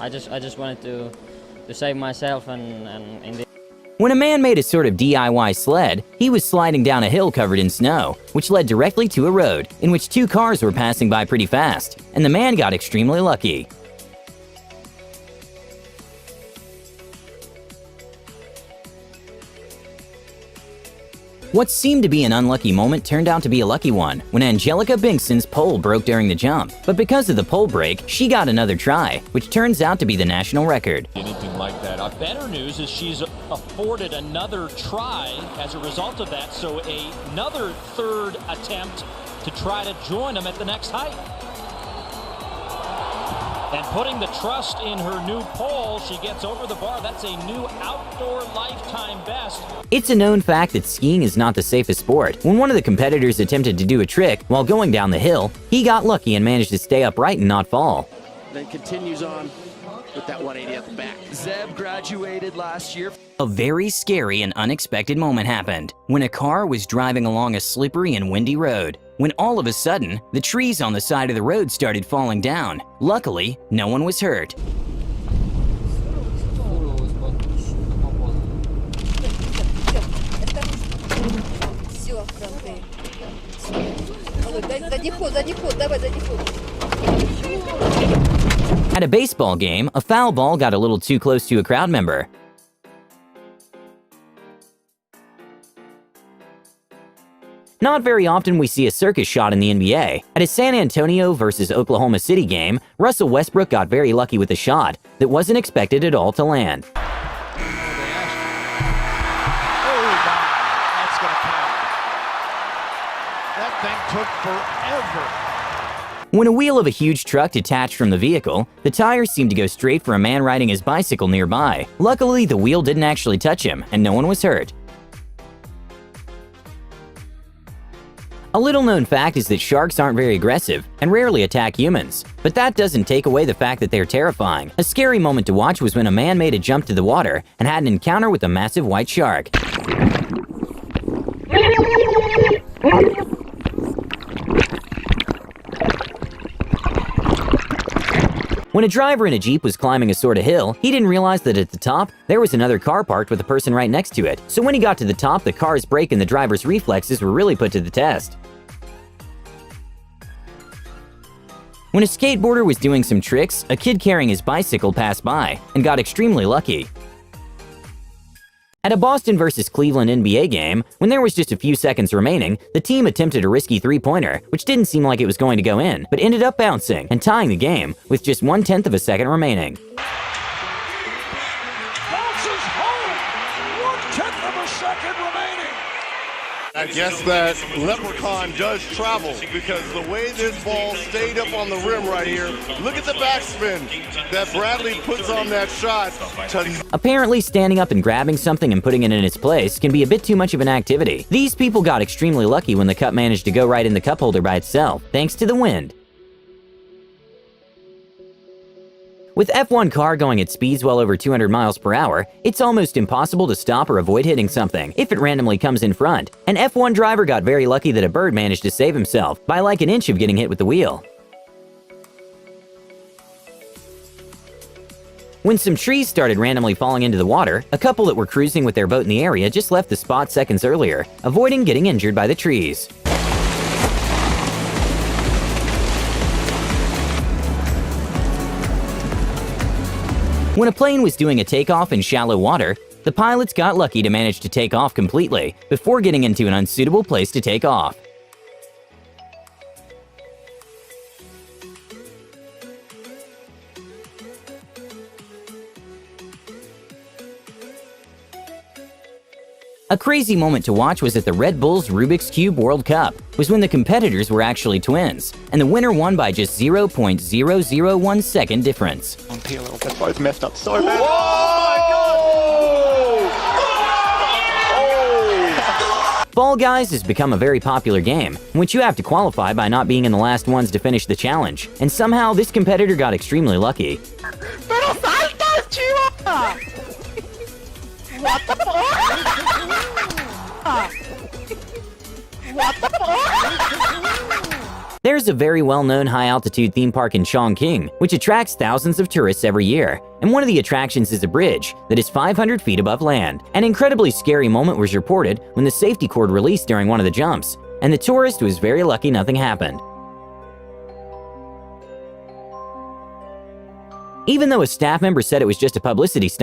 I just wanted to save myself and in the When a man made a sort of DIY sled, he was sliding down a hill covered in snow, which led directly to a road in which two cars were passing by pretty fast, and the man got extremely lucky. What seemed to be an unlucky moment turned out to be a lucky one when Angelica Binkson's pole broke during the jump. But because of the pole break, she got another try, which turns out to be the national record. Anything like that. Better news is she's afforded another try as a result of that, so another third attempt to try to join them at the next height. And putting the trust in her new pole, she gets over the bar. That's a new outdoor lifetime best. It's a known fact that skiing is not the safest sport. When one of the competitors attempted to do a trick while going down the hill, he got lucky and managed to stay upright and not fall. Then continues on with that 180 at the back. Zeb graduated last year. A very scary and unexpected moment happened when a car was driving along a slippery and windy road, when all of a sudden, the trees on the side of the road started falling down. Luckily, no one was hurt. At a baseball game, a foul ball got a little too close to a crowd member. Not very often we see a circus shot in the NBA. At a San Antonio versus Oklahoma City game, Russell Westbrook got very lucky with a shot that wasn't expected at all to land. Oh, my. That's going to count. That thing took forever. When a wheel of a huge truck detached from the vehicle, the tires seemed to go straight for a man riding his bicycle nearby. Luckily, the wheel didn't actually touch him, and no one was hurt. A little-known fact is that sharks aren't very aggressive and rarely attack humans. But that doesn't take away the fact that they're terrifying. A scary moment to watch was when a man made a jump to the water and had an encounter with a massive white shark. When a driver in a Jeep was climbing a sort of hill, he didn't realize that at the top, there was another car parked with a person right next to it. So when he got to the top, the car's brake and the driver's reflexes were really put to the test. When a skateboarder was doing some tricks, a kid carrying his bicycle passed by and got extremely lucky. At a Boston versus Cleveland NBA game, when there was just a few seconds remaining, the team attempted a risky three-pointer, which didn't seem like it was going to go in, but ended up bouncing and tying the game with just 1/10 of a second remaining. Bounces home. 1/10 of a second remaining. I guess that leprechaun does travel because the way this ball stayed up on the rim right here, look at the backspin that Bradley puts on that shot. Apparently, standing up and grabbing something and putting it in its place can be a bit too much of an activity. These people got extremely lucky when the cup managed to go right in the cup holder by itself, thanks to the wind. With F1 car going at speeds well over 200 miles per hour, it's almost impossible to stop or avoid hitting something if it randomly comes in front. An F1 driver got very lucky that a bird managed to save himself by like an inch of getting hit with the wheel. When some trees started randomly falling into the water, a couple that were cruising with their boat in the area just left the spot seconds earlier, avoiding getting injured by the trees. When a plane was doing a takeoff in shallow water, the pilots got lucky to manage to take off completely before getting into an unsuitable place to take off. A crazy moment to watch was at the Red Bull's Rubik's Cube World Cup, was when the competitors were actually twins, and the winner won by just 0.001 second difference. That's why it's messed up so bad. Fall Guys has become a very popular game, in which you have to qualify by not being in the last ones to finish the challenge, and somehow this competitor got extremely lucky. Pero saltas, chiva! What the fuck? What the fuck? There's a very well-known high-altitude theme park in Chongqing, which attracts thousands of tourists every year. And one of the attractions is a bridge that is 500 feet above land. An incredibly scary moment was reported when the safety cord released during one of the jumps, and the tourist was very lucky nothing happened. Even though a staff member said it was just a publicity stunt,